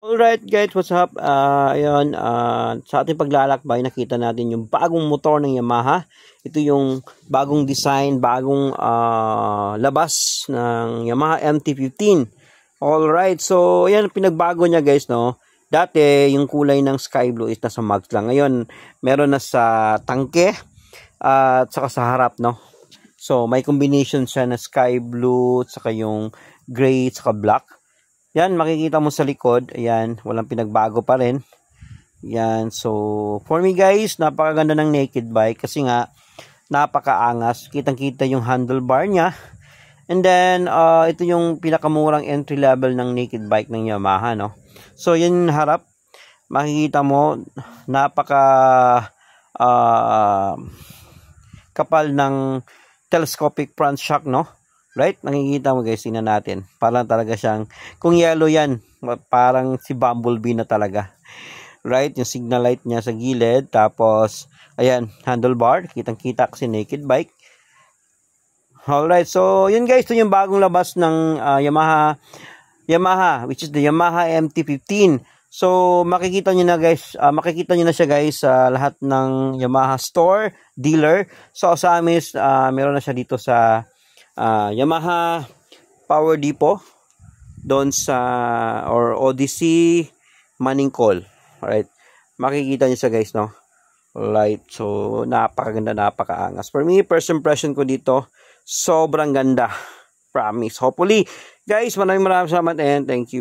Alright guys, what's up? Ayun, sa ating paglalakbay, nakita natin yung bagong motor ng Yamaha. Ito yung bagong design, bagong labas ng Yamaha MT-15. Alright, so ayan, pinagbago niya guys, no? Dati, yung kulay ng sky blue is nasa mags lang. Ngayon, meron na sa tangke at saka sa harap, no? So, may combination siya na sky blue, saka yung gray, saka black. Yan, makikita mo sa likod. Ayan, walang pinagbago pa rin. Yan, so, for me guys, napakaganda ng naked bike kasi nga, napakaangas. Kitang-kita yung handlebar niya. And then, ito yung pinakamurang entry level ng naked bike ng Yamaha, no? So, yan yung harap. Makikita mo, napaka kapal ng telescopic front shock, no? Right? Nakikita mo guys, tingnan natin. Parang talaga siyang, kung yellow yan, parang si Bumblebee na talaga. Right? Yung signal light niya sa gilid. Tapos, ayan, handlebar. Kitang-kita kasi naked bike. Alright, so yun guys, ito yung bagong labas ng Yamaha, which is the Yamaha MT-15. So, makikita nyo na siya guys sa lahat ng Yamaha store, dealer. So, sa amin, meron na siya dito sa Yamaha Power Depot doon sa Odyssey Maningkol. Alright, makikita niyo siya guys, no? Alright, so napakaganda, napakaangas. For me, first impression ko dito, sobrang ganda. Promise. Hopefully guys, maraming salamat and thank you.